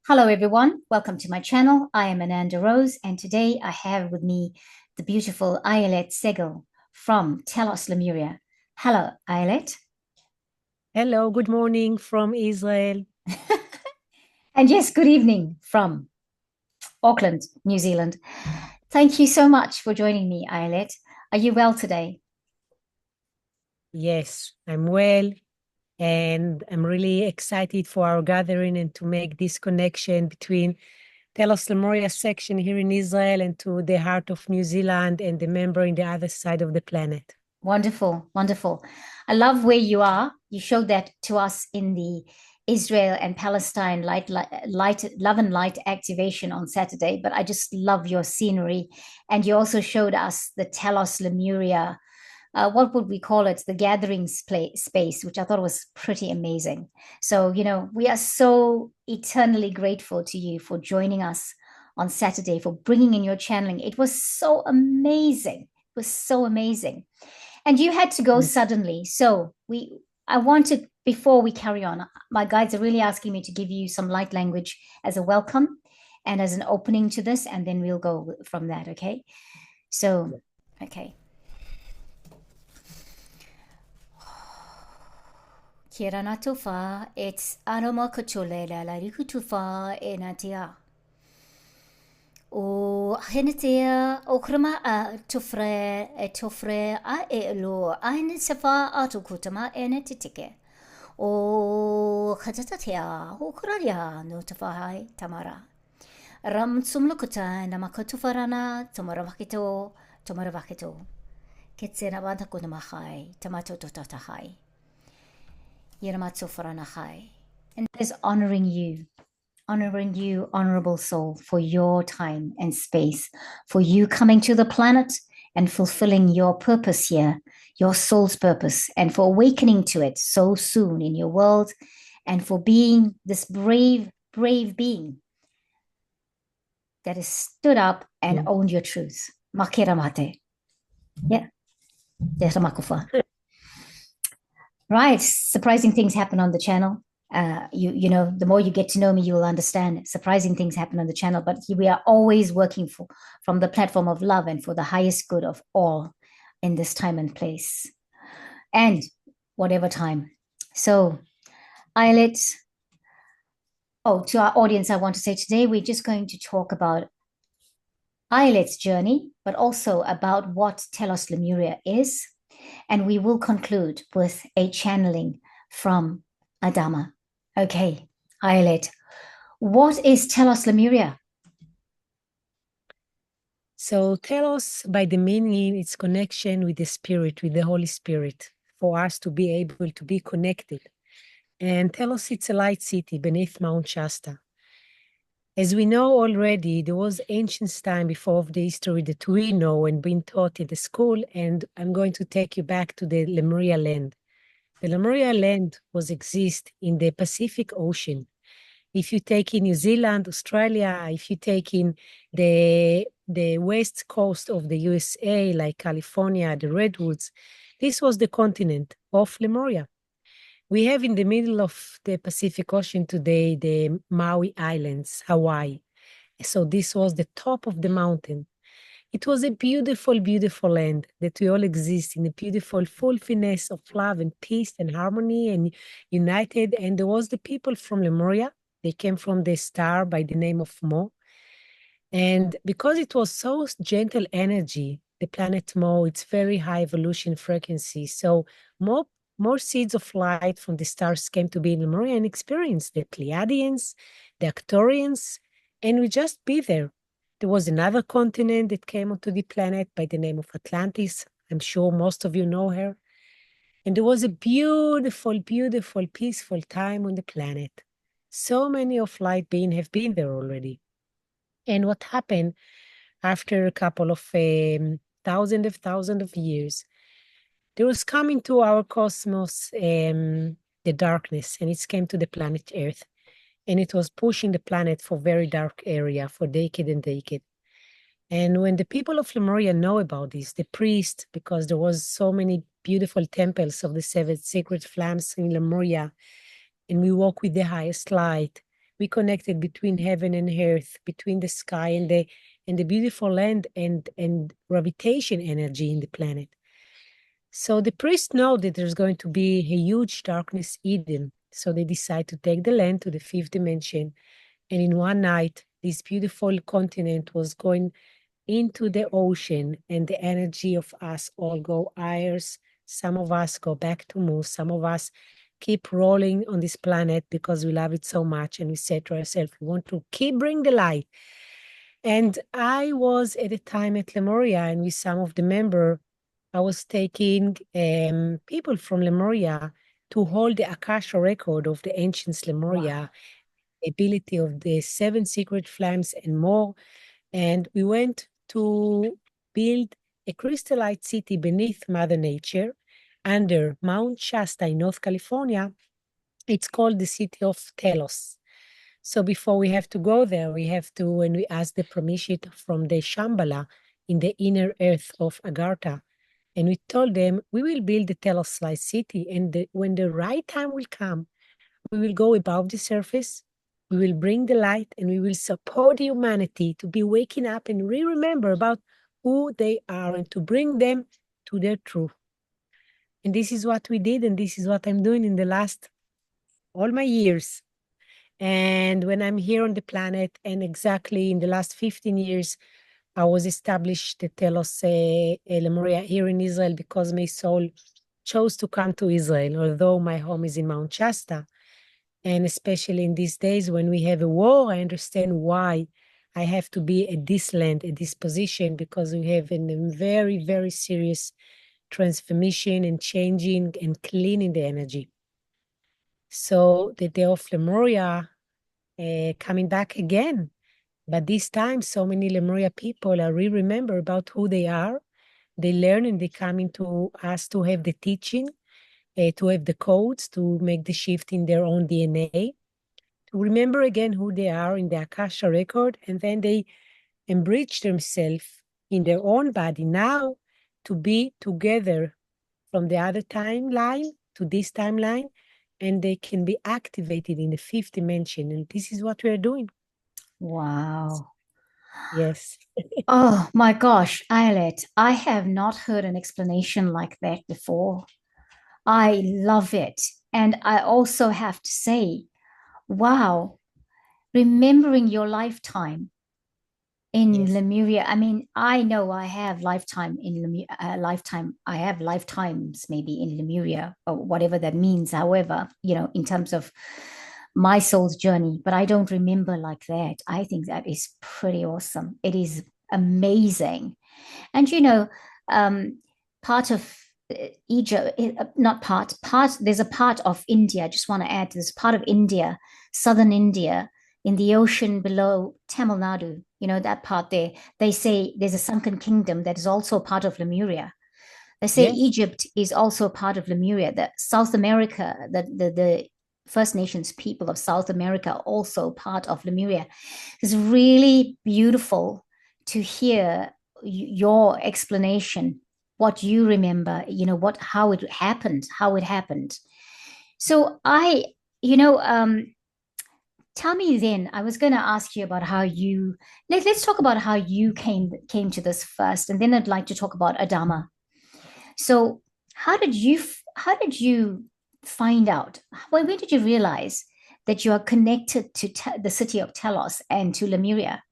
Hello, everyone. Welcome to my channel. I am Ananda Rose, and today I have with me the beautiful Ayelet Segal from Telos Lemuria. Hello, Ayelet. Hello, good morning from Israel. And yes, good evening from Auckland, New Zealand. Thank you so much for joining me, Ayelet. Are you well today? Yes, I'm well, and I'm really excited for our gathering and to make this connection between Telos Lemuria section here in Israel and to the heart of New Zealand and the member in the other side of the planet. Wonderful, wonderful. I love where you are. You showed that to us in the Israel and Palestine love and light activation on Saturday, but I just love your scenery. And you also showed us the Telos Lemuria, what would we call it? The gathering space, which I thought was pretty amazing. So, we are so eternally grateful to you for joining us on Saturday, for bringing in your channeling. It was so amazing. It was so amazing. And you had to go Mm. suddenly. So I wanted, before we carry on, my guides are really asking me to give you some light language as a welcome and as an opening to this, and then we'll go from that, okay? So, okay. Kirana tufa, it's aroma kuchulela la riku tufa enatia. O henetia o krama a tufre a elo a henetsafa a tukutama enetitike. O khatatatia o kuraria no tufahai tamara. Ram sumlukuta namakatufarana tomara vakito. Ketsena banta kunamahai tamato totatahai. Yeramatsu Faranahai. And that is honoring you, honorable soul, for your time and space, for you coming to the planet and fulfilling your purpose here, your soul's purpose, and for awakening to it so soon in your world, and for being this brave, brave being that has stood up and owned your truth. Makera mate. Yeah. Right. Surprising things happen on the channel. The more you get to know me, you will understand surprising things happen on the channel. But we are always working from the platform of love and for the highest good of all in this time and place and whatever time. So, Eyelet, to our audience, I want to say today we're just going to talk about Eyelet's journey, but also about what Telos Lemuria is. And we will conclude with a channeling from Adama. Okay, Ayelet, what is Telos Lemuria? So Telos, by the meaning, it's connection with the Spirit, with the Holy Spirit, for us to be able to be connected. And Telos, it's a light city beneath Mount Shasta. As we know already, there was ancient time before of the history that we know and been taught in the school, and I'm going to take you back to the Lemuria land. The Lemuria land was exist in the Pacific Ocean. If you take in New Zealand, Australia, if you take in the west coast of the USA, like California, the Redwoods, this was the continent of Lemuria. We have in the middle of the Pacific Ocean today the Maui Islands, Hawaii. So this was the top of the mountain. It was a beautiful, beautiful land that we all exist in a beautiful fulfillment of love and peace and harmony and united. And there was the people from Lemuria. They came from the star by the name of Mo. And because it was so gentle energy, the planet Mo, it's very high evolution frequency. So more seeds of light from the stars came to be in Lemuria and experience the Pleiadians, the Arcturians, and we just be there. There was another continent that came onto the planet by the name of Atlantis. I'm sure most of you know her. And there was a beautiful, beautiful, peaceful time on the planet. So many of light beings have been there already. And what happened after a couple of thousands of years, there was coming to our cosmos the darkness, and it came to the planet Earth. And it was pushing the planet for very dark area for decade and decade. And when the people of Lemuria know about this, the priest, because there was so many beautiful temples of the seven sacred flames in Lemuria, and we walk with the highest light, We connected between heaven and earth, between the sky and the beautiful land and gravitation energy in the planet. So the priests know that there's going to be a huge darkness Eden. So they decide to take the land to the fifth dimension. And in one night, this beautiful continent was going into the ocean, and the energy of us all go higher. Some of us go back to Moon. Some of us keep rolling on this planet because we love it so much. And we say to ourselves, we want to keep bring the light. And I was at the time at Lemuria, and with some of the member, I was taking people from Lemuria to hold the Akasha record of the ancient Lemuria, Wow. the ability of the seven secret flames and more. And we went to build a crystallite city beneath Mother Nature under Mount Shasta in North California. It's called the city of Telos. So before we have to go there, we have to, when we ask the permission from the Shambhala in the inner earth of Agartha, and we told them we will build the Telos Light City, and when the right time will come, we will go above the surface, we will bring the light, and we will support humanity to be waking up and remember about who they are and to bring them to their truth. And this is what we did, and this is what I'm doing in the last all my years. And when I'm here on the planet, and exactly in the last 15 years, I was established the Telos Lemuria here in Israel because my soul chose to come to Israel, although my home is in Mount Shasta. And especially in these days when we have a war, I understand why I have to be at this land, at this position, because we have a very, very serious transformation and changing and cleaning the energy. So the day of Lemuria coming back again. But this time, so many Lemuria people are remember about who they are. They learn and they come into us to have the teaching, to have the codes, to make the shift in their own DNA, to remember again who they are in the Akasha record, and then they enrich themselves in their own body now to be together from the other timeline to this timeline, and they can be activated in the fifth dimension. And this is what we are doing. Wow. Yes. Oh my gosh, Ayelet, I have not heard an explanation like that before. I love it. And I also have to say, wow, remembering your lifetime in Yes. Lemuria. I mean, I know I have lifetime in Lemuria, lifetime. I have lifetimes maybe in Lemuria or whatever that means. However, in terms of my soul's journey, but I don't remember like that. I think that is pretty awesome. It is amazing. And part of Egypt, not part, there's a part of India, I just want to add, there's part of India, southern India, in the ocean below Tamil Nadu, that part there, they say there's a sunken kingdom that is also part of Lemuria. They say Yes. Egypt is also part of Lemuria, that South America, the First Nations people of South America are also part of Lemuria. It's really beautiful to hear your explanation, what you remember, how it happened. So tell me then, I was going to ask you about how let's talk about how you came to this first, and then I'd like to talk about Adama. So how did you find out? When did you realize that you are connected to the city of Telos and to Lemuria?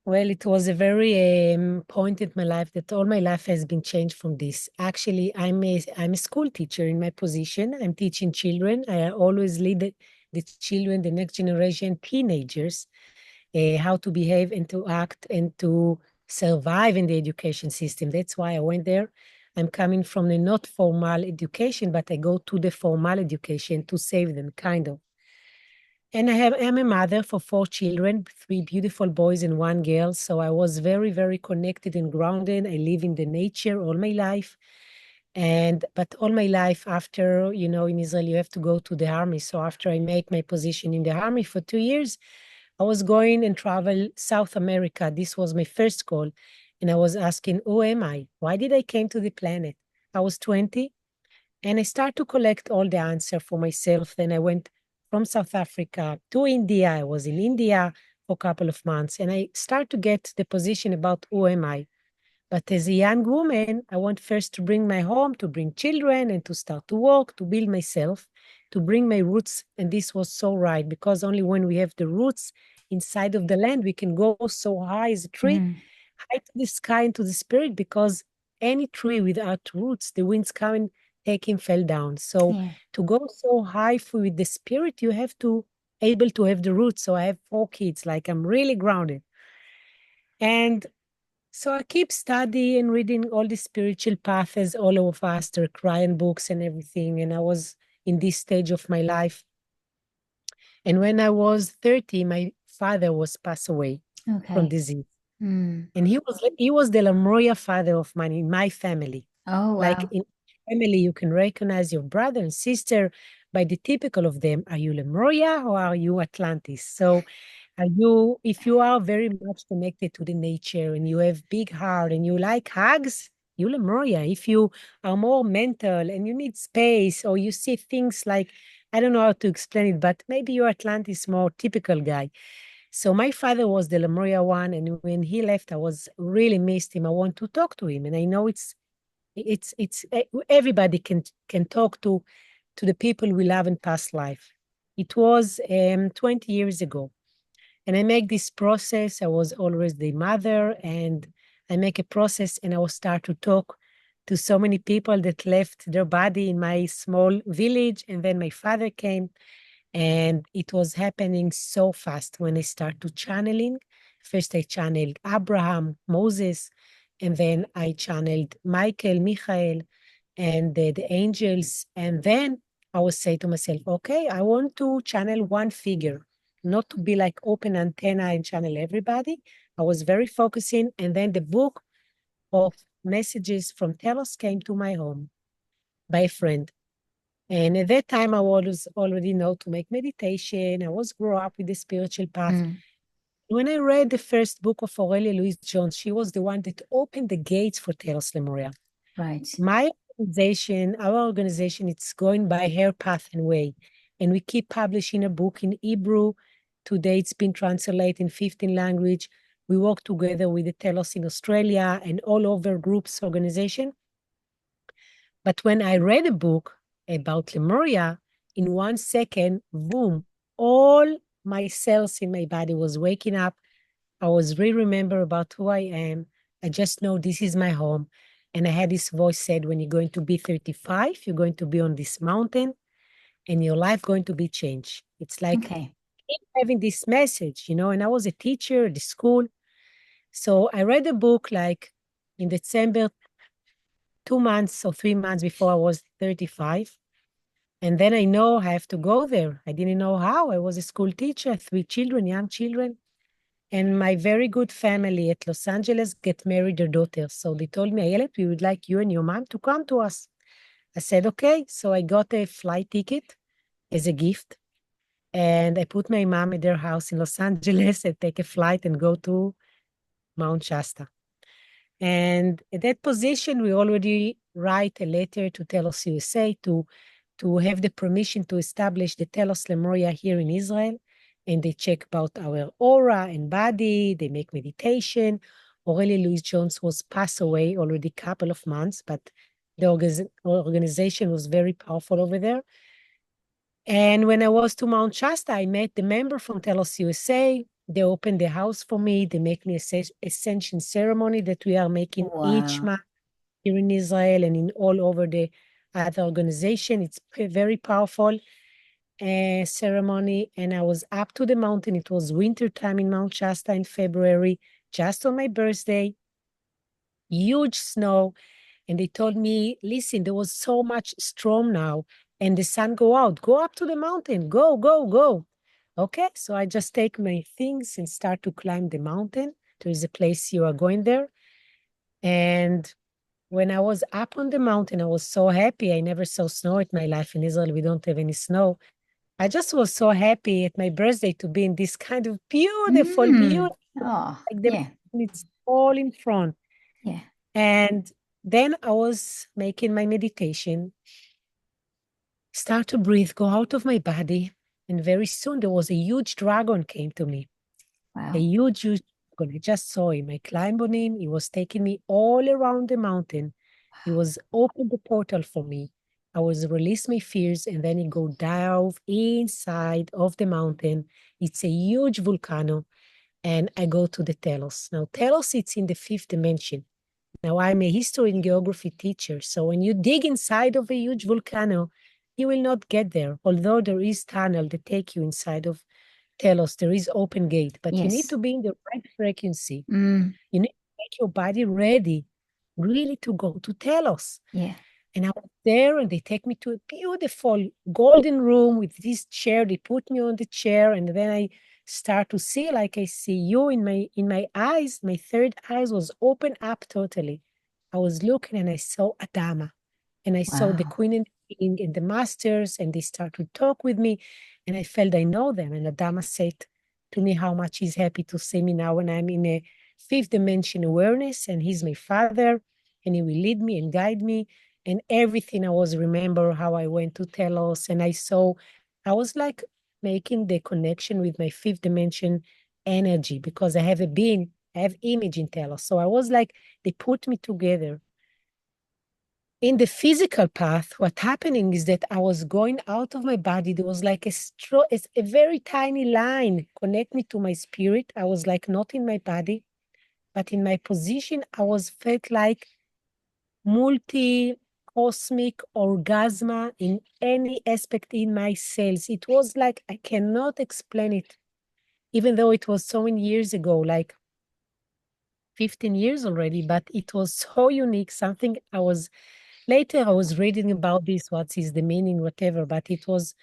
Well, it was a very point in my life that all my life has been changed from this. Actually, I'm a school teacher in my position. I'm teaching children. I always lead the children, the next generation, teenagers, how to behave and to act and to survive in the education system. That's why I went there. I'm coming from the not formal education, but I go to the formal education to save them, kind of. And I'm a mother for 4 children, 3 beautiful boys and 1 girl. So I was very, very connected and grounded. I live in the nature all my life. But all my life after, in Israel, you have to go to the army. So after I make my position in the army for 2 years, I was going and travel South America. This was my first call. And I was asking, who am I? Why did I came to the planet? I was 20 and I start to collect all the answer for myself. Then I went from South Africa to India. I was in India for a couple of months, and I start to get the position about who am I. But as a young woman, I want first to bring my home, to bring children, and to start to work, to build myself, to bring my roots. And this was so right, because only when we have the roots inside of the land, we can go so high as a tree, Mm. high to the sky and to the spirit, because any tree without roots, the winds come and take him, fell down. So Yeah. to go so high with the spirit, you have to able to have the roots. So I have 4 kids, like I'm really grounded. And so I keep studying and reading all the spiritual paths all of us, the Korean books and everything. And I was in this stage of my life. And when I was 30, my father was passed away from Okay. disease. Mm. And he was the Lemuria father of mine in my family. Oh, Like wow. in family, you can recognize your brother and sister by the typical of them. Are you Lemuria or are you Atlantis? So if you are very much connected to the nature and you have big heart and you like hugs, you Lemuria. If you are more mental and you need space or you see things like, I don't know how to explain it, but maybe your Atlantis more typical guy. So my father was the Lemuria one, and when he left, I was really missed him. I want to talk to him, and I know everybody can talk to the people we love in past life. It was 20 years ago. And I make this process. I was always the mother, and I make a process and I will start to talk to so many people that left their body in my small village. And then my father came, and it was happening so fast when I start to channeling. First, I channeled Abraham, Moses, and then I channeled Michael, and the angels. And then I would say to myself, okay, I want to channel one figure, not to be like open antenna and channel everybody. I was very focusing. And then the book of messages from Telos came to my home by a friend. And at that time, I was already know to make meditation. I was grow up with the spiritual path. Mm. When I read the first book of Aurelia Louise Jones, she was the one that opened the gates for Telos Lemuria. Right. Our organization, it's going by her path and way. And we keep publishing a book in Hebrew. Today, it's been translated in 15 language. We work together with the Telos in Australia and all over groups organization. But when I read a book about Lemuria, in 1 second, boom, all my cells in my body was waking up. I was remember about who I am. I just know this is my home. And I had this voice said, when you're going to be 35, you're going to be on this mountain and your life going to be changed. It's like Okay. having this message, and I was a teacher at the school. So I read a book like in December, 2 months or 3 months before I was 35. And then I know I have to go there. I didn't know how. I was a school teacher, 3 children, young children. And my very good family at Los Angeles get married their daughter. So they told me, Ayelet, we would like you and your mom to come to us. I said, okay. So I got a flight ticket as a gift. And I put my mom at their house in Los Angeles and take a flight and go to Mount Shasta. And at that position, we already write a letter to Telos USA to have the permission to establish the Telos Lemuria here in Israel. And they check about our aura and body. They make meditation. Aurelia Louise Jones was passed away already a couple of months, but the organization was very powerful over there. And when I was to Mount Shasta, I met the member from Telos USA. They opened the house for me. They make me a ascension ceremony that we are making each Wow. month here in Israel and in all over the other organization. It's a very powerful ceremony. And I was up to the mountain. It was winter time in Mount Shasta in February, just on my birthday. Huge snow. And they told me, listen, there was so much storm now and the sun go out. Go up to the mountain. Go, go, go. Okay, so I just take my things and start to climb the mountain. There is a place you are going there. And when I was up on the mountain, I was so happy. I never saw snow in my life. In Israel, we don't have any snow. I just was so happy at my birthday to be in this kind of beautiful, Mm. beautiful, Oh, like the yeah. it's all in front. Yeah. And then I was making my meditation, start to breathe, go out of my body. And very soon there was a huge dragon came to me. Wow. A huge dragon. I just saw him. I climbed on him. He was taking me all around the mountain. He was open the portal for me. I was release my fears, and then he go dive inside of the mountain. It's a huge volcano, and I go to the Telos. Now, Telos, it's in the fifth dimension. Now, I'm a history and geography teacher, so when you dig inside of a huge volcano, you will not get there. Although there is tunnel that take you inside of Telos, there is open gate, but you need Yes. to be in the right frequency. Mm. You need to make your body ready, really, to go to Telos. Yeah. And I was there, and they take me to a beautiful golden room with this chair. They put me on the chair, and then I start to see, like I see you in my eyes. My third eyes was open up totally. I was looking, and I saw Adama, and I saw the Wow. queen and king and the masters, and they start to talk with me, and I felt I know them. And Adama said to me how much he's happy to see me now when I'm in a fifth dimension awareness, and he's my father, and he will lead me and guide me. And everything I was remember how I went to Telos, and I was like making the connection with my fifth dimension energy, because I have I have image in Telos. So I was like, they put me together. In the physical path, what's happening is that I was going out of my body. There was like it's a very tiny line connect me to my spirit. I was like not in my body, but in my position, I was felt like multi-cosmic orgasma in any aspect in my cells. It was like, I cannot explain it, even though it was so many years ago, like 15 years already, but it was so unique. Later I was reading about this, what is the meaning, whatever, but it was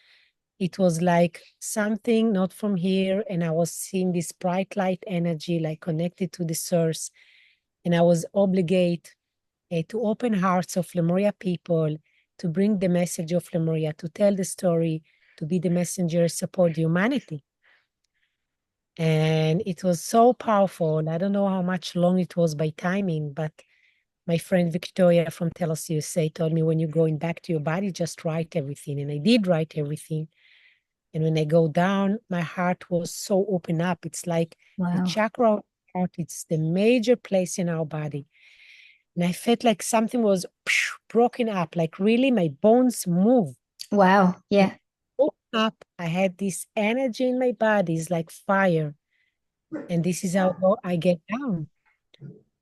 like something not from here, and I was seeing this bright light energy, like connected to the source, and I was obligated to open hearts of Lemuria people, to bring the message of Lemuria, to tell the story, to be the messenger, support humanity. And it was so powerful. I don't know how much long it was by timing, but my friend Victoria from Telos USA told me, when you're going back to your body, just write everything. And I did write everything. And when I go down, my heart was so open up. It's like the Wow. chakra of the heart, it's the major place in our body. And I felt like something was broken up, like really my bones move. Wow. And Yeah. up, I had this energy in my body, it's like fire. And this is how I get down.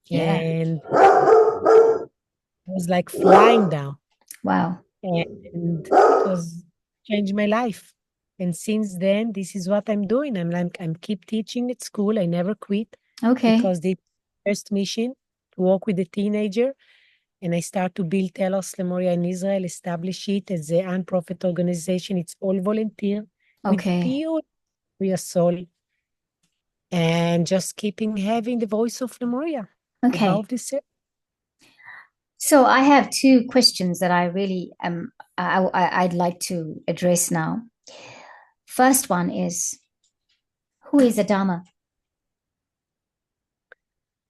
Yeah. And I was like flying down. Wow. And it was changed my life. And since then, this is what I'm doing. I'm keep teaching at school. I never quit, Okay. because the first mission to work with a teenager. And I start to build Telos Lemuria in Israel, establish it as a non-profit organization. It's all volunteer with Okay. pure soul, and just keeping having the voice of Lemuria Okay. above the surface. So I have two questions that I really I'd like to address now. First one is, who is Adama?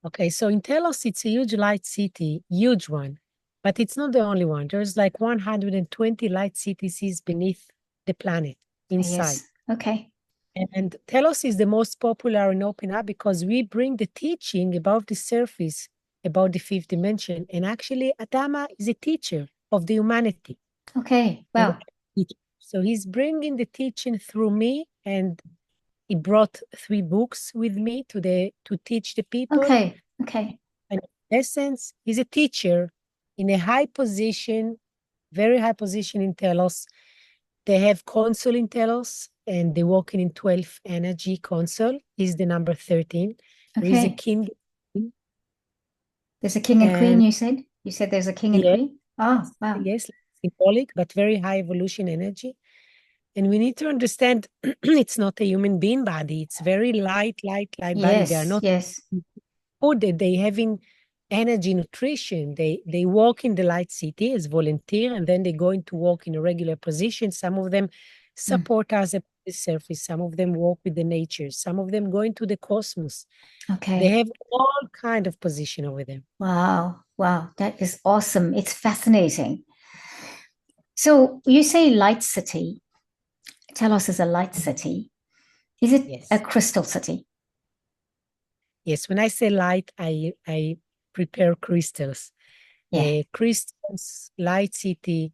Okay, so in Telos, it's a huge light city, huge one, but it's not the only one. There's like 120 light cities beneath the planet inside. Yes. Okay. And Telos is the most popular and open up because we bring the teaching above the surface about the fifth dimension. And actually, Adama is a teacher of the humanity. Okay. And Wow. so he's bringing the teaching through me, and he brought 3 books with me to teach the people. Okay. Okay. And in essence, he's a teacher in a high position, very high position in Telos. They have console in Telos, and they're working in 12 energy console. He's the number 13. There is a Okay. king. There's a king and queen, And you said? You said there's a king and yes, queen? Oh, wow. yes, symbolic, but very high evolution energy. And we need to understand it's not a human being body. It's very light body. They are Yes. not Yes. food. They having energy, nutrition. They walk in the light city as volunteer, and then they go into work in a regular position. Some of them Mm. support us at the surface. Some of them work with the nature. Some of them go into the cosmos. They Okay. have all kind of position over them. Wow. Wow. That is awesome. It's fascinating. So you say light city. Telos is a light city. Is it a Yes. crystal city? Yes. When I say light, I prepare crystals. Yeah. Crystals, light city.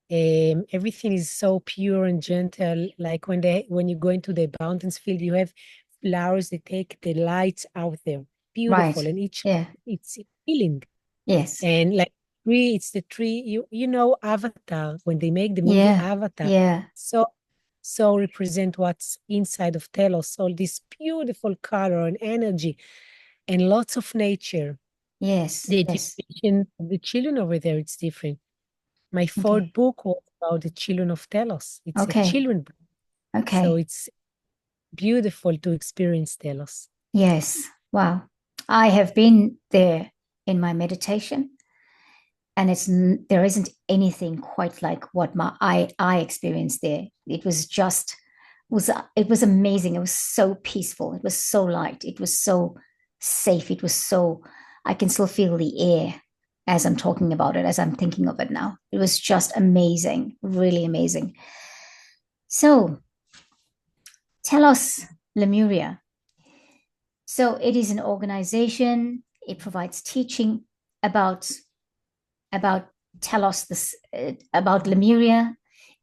Everything is so pure and gentle. Like when you go into the mountains field, you have flowers that take the lights out there. Beautiful. Right. And each Yeah. it's healing. Yes. And like tree, it's the tree, you know Avatar, when they make the movie Yeah. Avatar. Yeah. So so represent what's inside of Telos, all this beautiful color and energy and lots of nature. Yes. The Yes. education of the children over there, it's different. My fourth Okay. book was about the children of Telos. It's a Okay. children book. So Okay. it's beautiful to experience Telos. Yes. Wow. I have been there in my meditation, and there isn't anything quite like what I experienced there. It was just it was amazing. It was so peaceful. It was so light. It was so safe. It was so I can still feel the air as I'm talking about it, as I'm thinking of it now. It was just amazing, really amazing. So tell us, Lemuria. So it is an organization. It provides teaching about about Telos, this about Lemuria.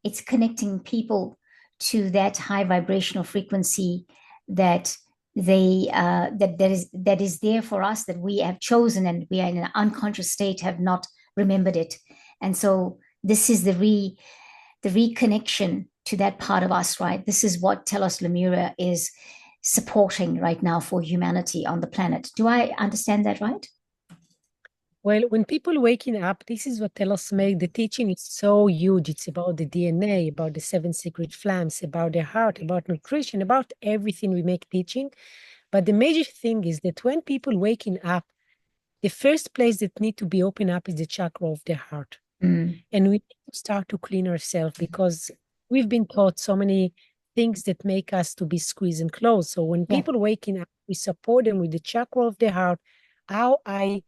It's connecting people to that high vibrational frequency that that is there for us, that we have chosen, and we are in an unconscious state, have not remembered it. And so this is the reconnection to that part of us, right? This is what Telos Lemuria is supporting right now for humanity on the planet. Do I understand that right? Well, when people waking up, this is what Telos make. The teaching is so huge. It's about the DNA, about the seven secret flames, about the heart, about nutrition, about everything we make teaching. But the major thing is that when people waking up, the first place that need to be open up is the chakra of the heart. Mm. And we need to start to clean ourselves because we've been taught so many things that make us to be squeezed and closed. So when Yeah. people waking up, we support them with the chakra of the heart, how I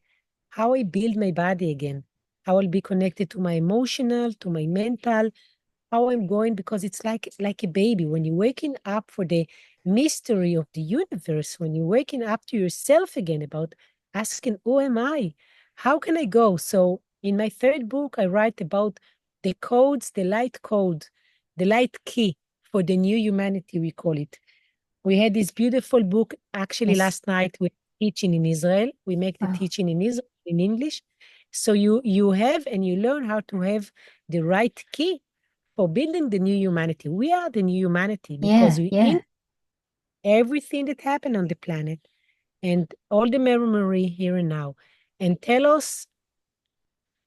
how I build my body again, how I'll be connected to my emotional, to my mental, how I'm going, because it's like a baby. When you're waking up for the mystery of the universe, when you're waking up to yourself again about asking, who am I? How can I go? So in my third book, I write about the codes, the light code, the light key for the new humanity, we call it. We had this beautiful book actually Yes. last night with teaching in Israel. We make the Wow. teaching in Israel in English. So you have and you learn how to have the right key for building the new humanity. We are the new humanity because Yeah. we in Yeah. everything that happened on the planet and all the memory here and now. And tell us,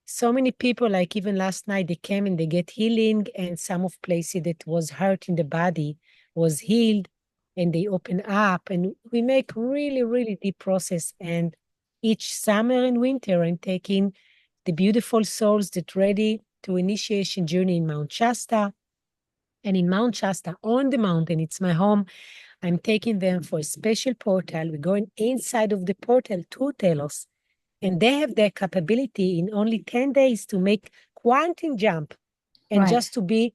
so many people, like even last night, they came and they get healing, and some of places that was hurt in the body was healed, and they open up, and we make really, really deep process. And each summer and winter, I'm taking the beautiful souls that ready to initiation journey in Mount Shasta. And in Mount Shasta, on the mountain, it's my home. I'm taking them for a special portal. We're going inside of the portal to Telos, and they have the capability in only 10 days to make quantum jump and Right. just to be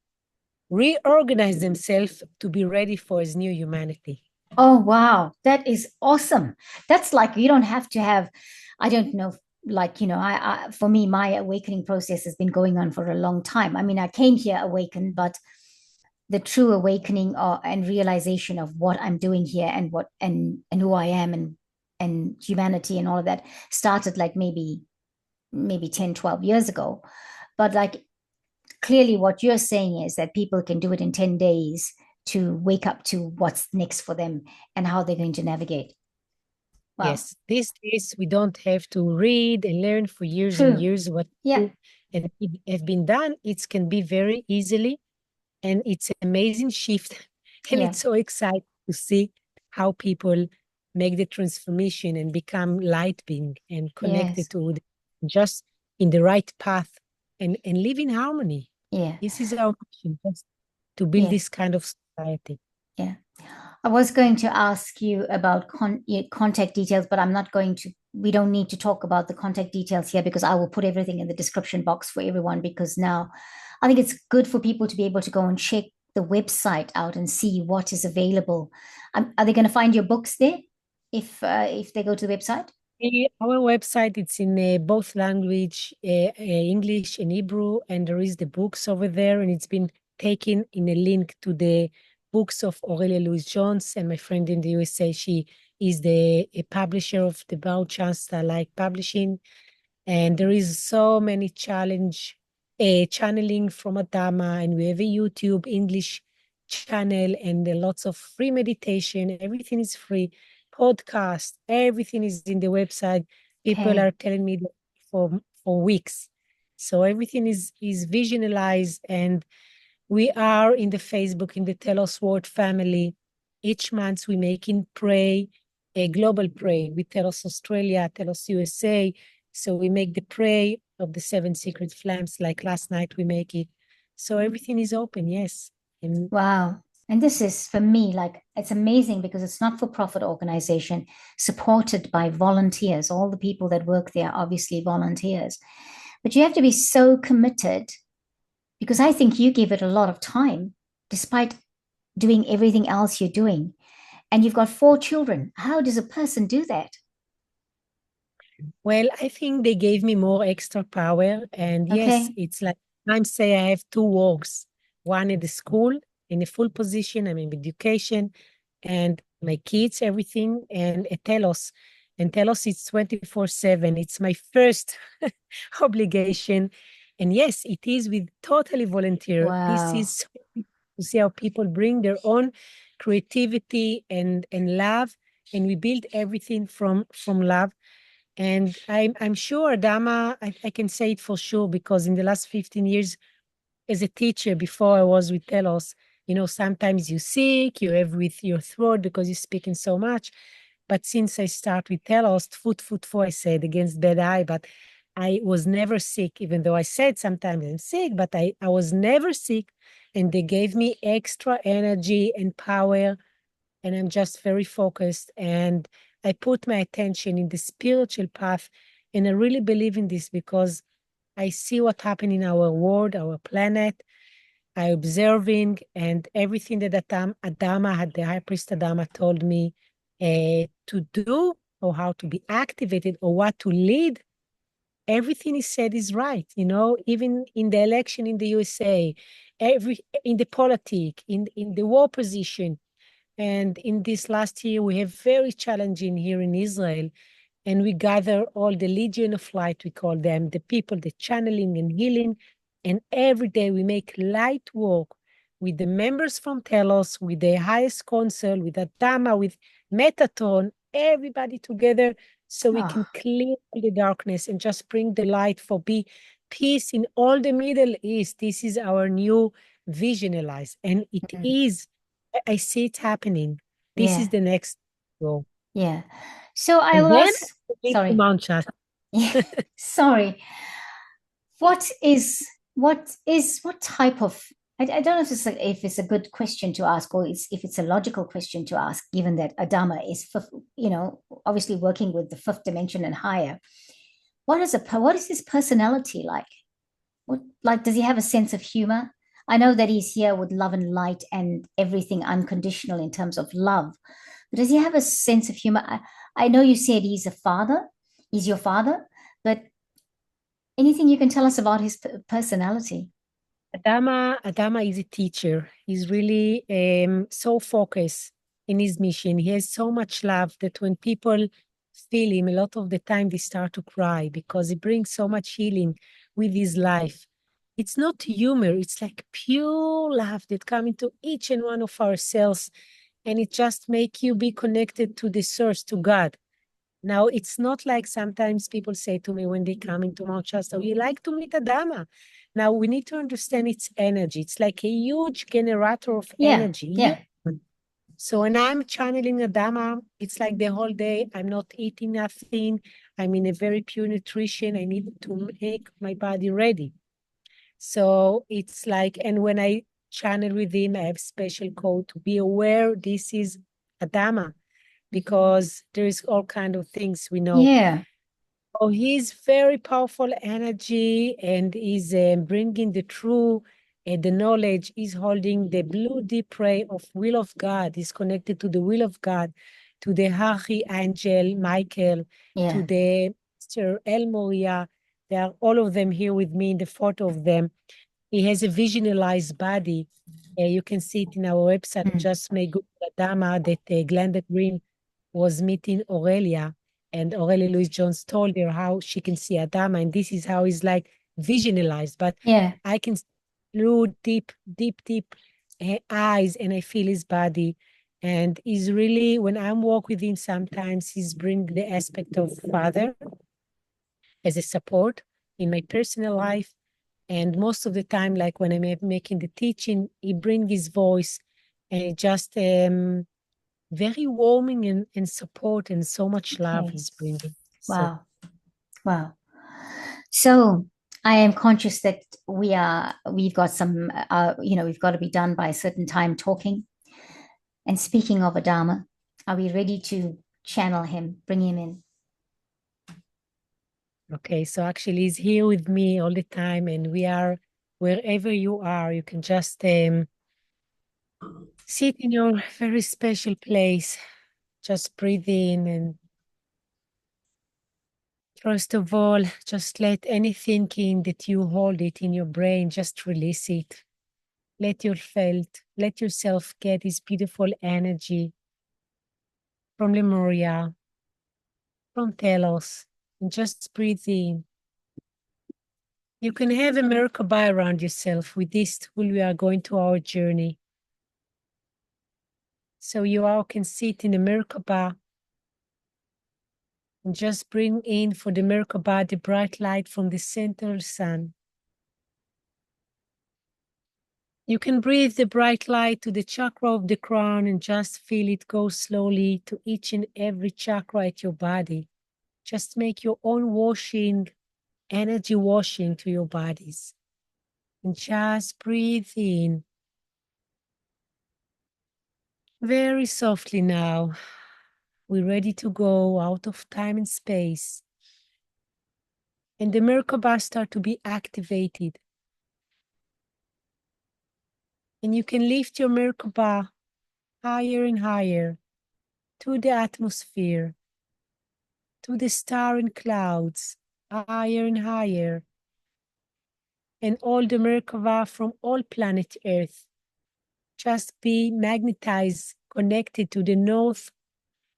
reorganize themselves to be ready for his new humanity. Oh, wow. That is awesome. That's like you don't have to have, I don't know, like, for me, my awakening process has been going on for a long time. I mean, I came here awakened, but the true awakening and realization of what I'm doing here and what and who I am and humanity and all of that started like maybe 10, 12 years ago. But like clearly what you're saying is that people can do it in 10 days to wake up to what's next for them and how they're going to navigate. Wow. Yes, these days we don't have to read and learn for years and True. years what to Yeah. do. And it has been done, it can be very easily. And it's an amazing shift. And Yeah. it's so exciting to see how people make the transformation and become light being and connected Yes. to just in the right path and live in harmony. Yeah. This is our mission, just to build Yeah. this kind of society. Yeah. I was going to ask you about contact details, but I'm not going to. We don't need to talk about the contact details here because I will put everything in the description box for everyone because now I think it's good for people to be able to go and check the website out and see what is available. Are they going to find your books there if they go to the website? Our website, it's in both language, English and Hebrew, and there is the books over there, and it's been taken in a link to the books of Aurelia Louis-Jones, and my friend in the USA, she is the a publisher of the Mount Shasta like publishing, and there is so many channeling from Adama, and we have a YouTube English channel and lots of free meditation. Everything is free. Podcast, everything is in the website. People Okay. are telling me that for weeks. So everything is visualized, and we are in the Facebook, in the Telos Word family. Each month we make in pray, a global pray with Telos Australia, Telos USA. So we make the pray of the 7 secret flames, like last night we make it. So everything is open, yes. And Wow. And this is for me like it's amazing because it's not for profit organization supported by volunteers. All the people that work there are obviously volunteers. But you have to be so committed because I think you give it a lot of time despite doing everything else you're doing. And you've got 4 children. How does a person do that? well, I think they gave me more extra power. And yes, Okay. it's like I say I have two works, one at the school in a full position, I mean, education, and my kids, everything, and a Telos. And Telos is 24/7. It's my first obligation. And yes, it is with totally volunteer. This Wow. is to see how people bring their own creativity and love, and we build everything from love. And I'm sure Adama, I can say it for sure, because in the last 15 years as a teacher, before I was with Telos, sometimes you sick, you have with your throat because you're speaking so much. But since I start with Telos, foot, I said against bad eye, but I was never sick, even though I said sometimes I'm sick, but I was never sick. And they gave me extra energy and power, and I'm just very focused. And I put my attention in the spiritual path. And I really believe in this because I see what happened in our world, our planet. I observing, and everything that Adama had, the high priest Adama told me to do, or how to be activated, or what to lead. Everything he said is right. Even in the election in the USA, in the politic, in the war position. And in this last year, we have very challenging here in Israel, and we gather all the Legion of Light, we call them, the people, the channeling and healing. And every day we make light work with the members from Telos, with the highest council, with Adama, with Metatron, everybody together, so we can Oh, clear the darkness and just bring the light for peace in all the Middle East. This is our new visualize, and it mm, is. I see it happening. This is yeah. the next goal. Yeah. So I And then was we to sorry. Mount Shasta. Yeah. Sorry. What type of I don't know if it's a good question to ask or if it's a logical question to ask, given that Adama is obviously working with the fifth dimension and higher. What is his personality like? What like does he have a sense of humor? I know that he's here with love and light and everything unconditional in terms of love, but does he have a sense of humor? I know you said he's your father, but anything you can tell us about his personality? Adama is a teacher. He's really so focused in his mission. He has so much love that when people feel him, a lot of the time they start to cry because he brings so much healing with his life. It's not humor, it's like pure love that comes into each and one of our cells, and it just make you be connected to the source, to God. Now, it's not like sometimes people say to me when they come into Mount Shasta, we like to meet Adama. Now, we need to understand its energy. It's like a huge generator of Yeah, energy. yeah. Huge. So when I'm channeling Adama, it's like the whole day I'm not eating nothing. I'm in a very pure nutrition. I need to make my body ready. So it's like, and when I channel with him, I have special code to be aware this is Adama, because there is all kind of things we know. Yeah. Oh, he's very powerful energy, and he's bringing the true the knowledge is holding the blue deep ray of will of God, is connected to the will of God, to the Archangel Michael, to the Mr. Moria. They are all of them here with me in the photo of them. He has a visualized body. You can see it in our website. Just make Google Adama that Glenda Green was meeting Aurelia, and Aurelia Louis-Jones told her how she can see Adama, and this is how he's like visualized. But I can through deep eyes, and I feel his body. And he's really, when I'm walk with him, sometimes he's bring the aspect of father as a support in my personal life. And most of the time, like when I'm making the teaching, he bring his voice and just very warming and support, and so much love he's bringing. Wow. Wow. So I am conscious that we've got some, we've got to be done by a certain time talking. And speaking of Adama, are we ready to channel him, bring him in? Okay, so actually he's here with me all the time, and we are, wherever you are, you can just sit in your very special place. Just breathe in, and first of all, just let any thinking that you hold it in your brain, just release it. Let yourself get this beautiful energy from Lemuria, from Telos, and just breathe in. You can have a Merkaba around yourself. With this tool, we are going to our journey. So you all can sit in a Merkaba and just bring in for the Merkaba the bright light from the central sun. You can breathe the bright light to the chakra of the crown and just feel it go slowly to each and every chakra at your body. Just make your own washing, energy washing to your bodies. And just breathe in. Very softly now. We're ready to go out of time and space. And the Merkaba start to be activated. And you can lift your Merkaba higher and higher to the atmosphere, to the star and clouds, higher and higher. And all the Merkaba from all planet Earth just be magnetized, connected to the north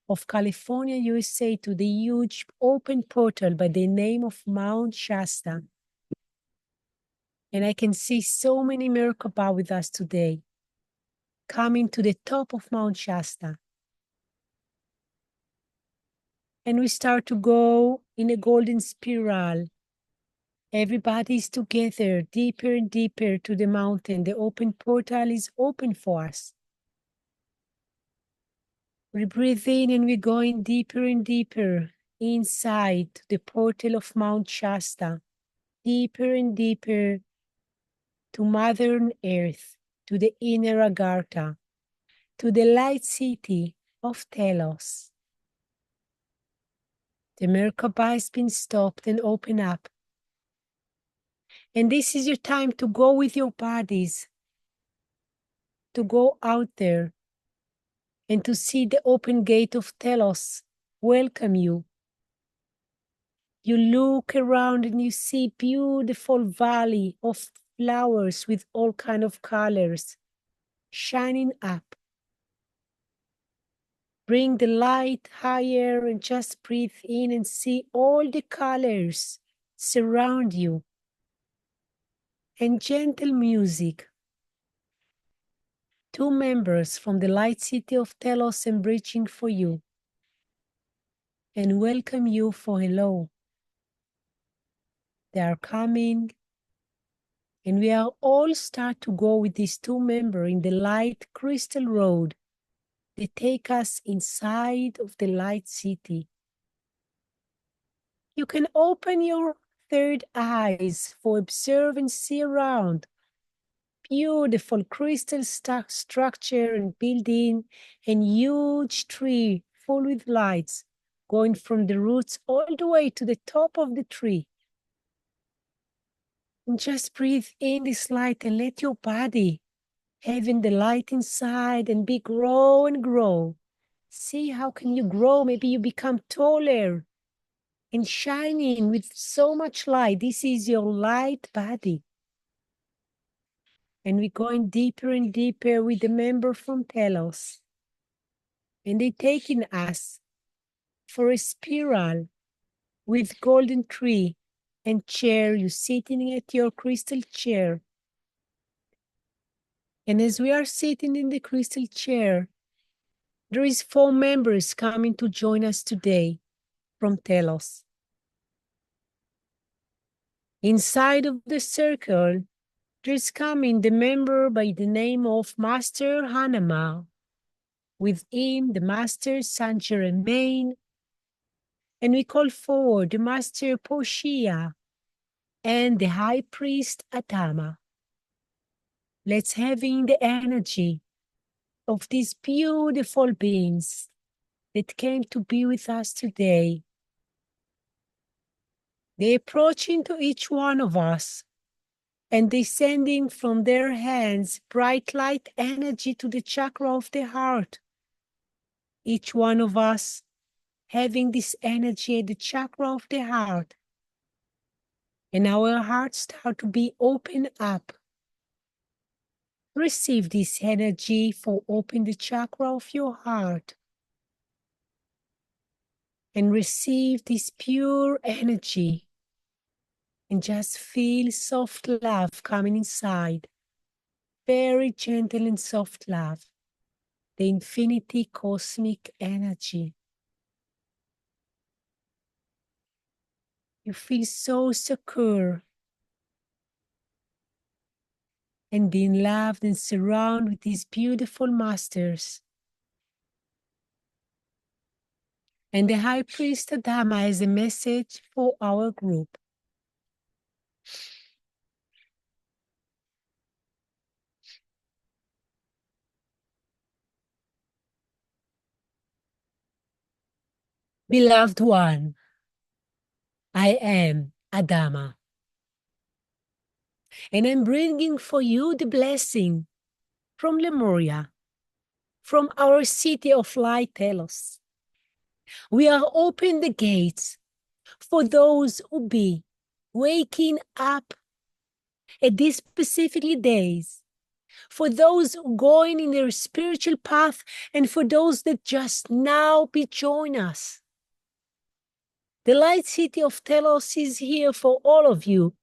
of California, USA, to the huge open portal by the name of Mount Shasta. And I can see so many Merkaba with us today, coming to the top of Mount Shasta. And we start to go in a golden spiral. Everybody is together, deeper and deeper to the mountain. The open portal is open for us. We breathe in and we're going deeper and deeper inside the portal of Mount Shasta, deeper and deeper to Mother Earth, to the inner Agartha, to the light city of Telos. The Merkaba has been stopped and opened up. And this is your time to go with your bodies, to go out there and to see the open gate of Telos welcome you. You look around and you see beautiful valley of flowers with all kind of colors shining up. Bring the light higher and just breathe in and see all the colors surround you. And gentle music. 2 members from the light city of Telos embracing for you and welcome you for hello. They are coming, and we are all start to go with these 2 members in the light crystal road. They take us inside of the light city. You can open your third eyes for observe and see around. Beautiful crystal structure and building, and huge tree full with lights going from the roots all the way to the top of the tree. And just breathe in this light and let your body having the light inside and grow and grow. See how can you grow? Maybe you become taller and shining with so much light. This is your light body. And we're going deeper and deeper with the member from Telos. And they're taking us for a spiral with golden tree and chair. You're sitting at your crystal chair. And as we are sitting in the crystal chair, there is 4 members coming to join us today from Telos. Inside of the circle, there's coming the member by the name of Master Hanama. With him, the Master Saint Germain, and we call forward the Master Poshia and the High Priest Adama. Let's have in the energy of these beautiful beings that came to be with us today. They approach into each one of us and they sending from their hands bright light energy to the chakra of the heart. Each one of us having this energy at the chakra of the heart. And our hearts start to be open up. Receive this energy for open the chakra of your heart. And receive this pure energy. And just feel soft love coming inside. Very gentle and soft love. The infinity cosmic energy. You feel so secure. And being loved and surrounded with these beautiful masters. And the High Priest Adama has a message for our group. Beloved one, I am Adama. And I'm bringing for you the blessing from Lemuria, from our city of light, Telos. We are open the gates for those who be waking up at these specifically days, for those going in their spiritual path, and for those that just now be join us. The light city of Telos is here for all of you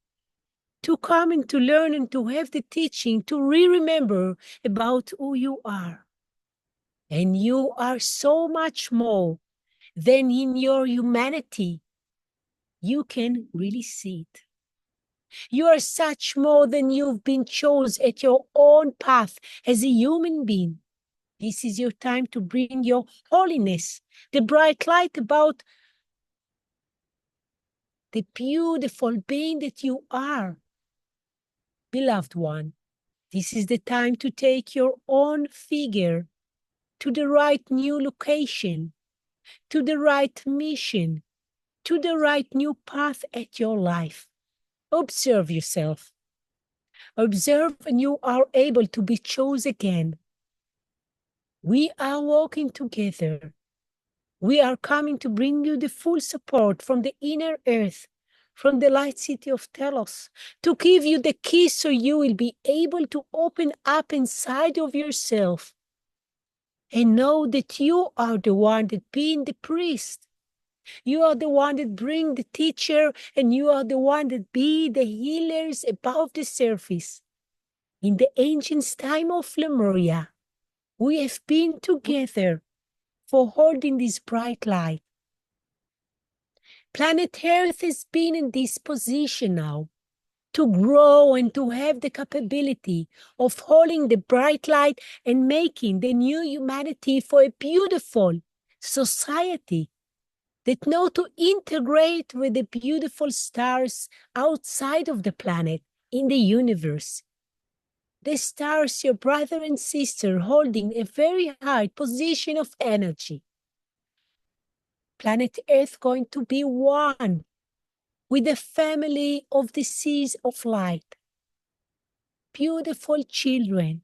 to come and to learn and to have the teaching, to remember about who you are. And you are so much more than in your humanity. You can really see it. You are such more than you've been chosen at your own path as a human being. This is your time to bring your holiness, the bright light about the beautiful being that you are. Beloved one, this is the time to take your own figure to the right new location, to the right mission, to the right new path at your life. Observe yourself. Observe and you are able to be chosen again. We are walking together. We are coming to bring you the full support from the inner earth, from the light city of Telos, to give you the key so you will be able to open up inside of yourself and know that you are the one that being the priest. You are the one that bring the teacher, and you are the one that be the healers above the surface. In the ancient time of Lemuria, we have been together for holding this bright light. Planet Earth has been in this position now to grow and to have the capability of holding the bright light and making the new humanity for a beautiful society that know to integrate with the beautiful stars outside of the planet in the universe. The stars, your brother and sister, holding a very high position of energy. Planet Earth going to be one with the family of the seas of light, beautiful children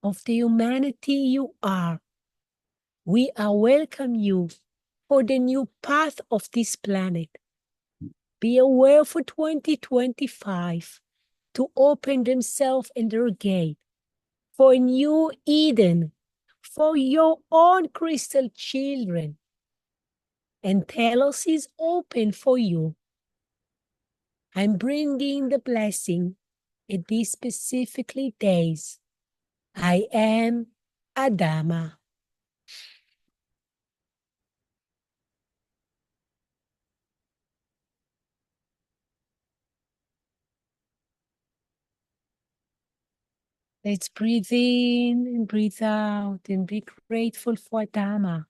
of the humanity you are. We are welcome you for the new path of this planet. Be aware for 2025 to open themselves and their gate for a new Eden, for your own crystal children. And Telos is open for you. I'm bringing the blessing at these specifically days. I am Adama. Let's breathe in and breathe out and be grateful for Adama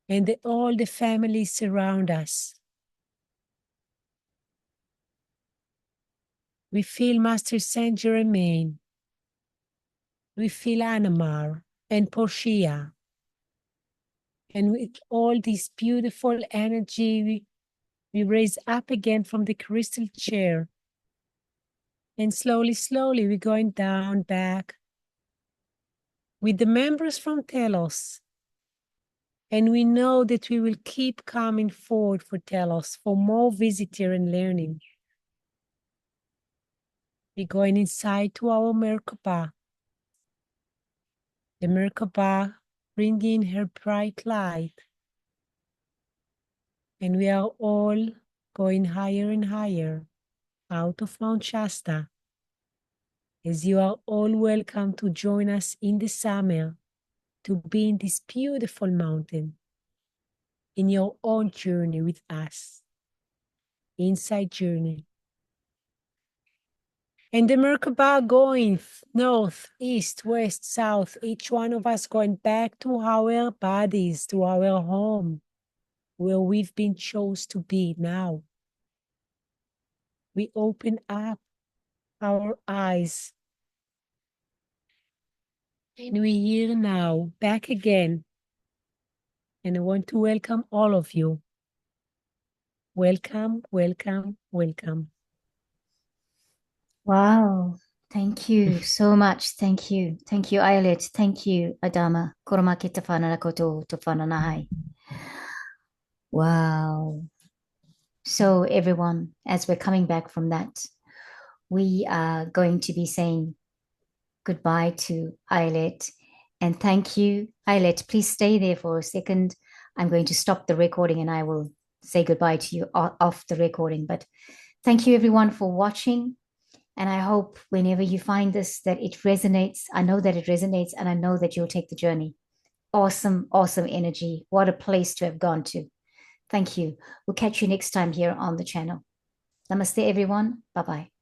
and all the families surround us. We feel Master Saint Germain. We feel Anamar and Portia. And with all this beautiful energy, we raise up again from the crystal chair. And slowly, slowly, we're going down, back with the members from Telos. And we know that we will keep coming forward for Telos, for more visitor and learning. We're going inside to our Merkaba. The Merkaba bringing her bright light. And we are all going higher and higher out of Mount Shasta, as you are all welcome to join us in the summer to be in this beautiful mountain in your own journey with us, inside journey. And the Merkaba going north, east, west, south, each one of us going back to our bodies, to our home, where we've been chose to be now. We open up our eyes and we're here now, back again. And I want to welcome all of you. Welcome, welcome, welcome. Wow. Thank you so much. Thank you. Thank you, Ayelet. Thank you, Adama. Koroma kita whanana koto to whananahai. Wow. So everyone, as we're coming back from that, we are going to be saying goodbye to Ayelet. And thank you, Ayelet. Please stay there for a second. I'm going to stop the recording and I will say goodbye to you off the recording. But thank you everyone for watching. And I hope whenever you find this, that it resonates. I know that it resonates and I know that you'll take the journey. Awesome, awesome energy. What a place to have gone to. Thank you. We'll catch you next time here on the channel. Namaste, everyone. Bye-bye.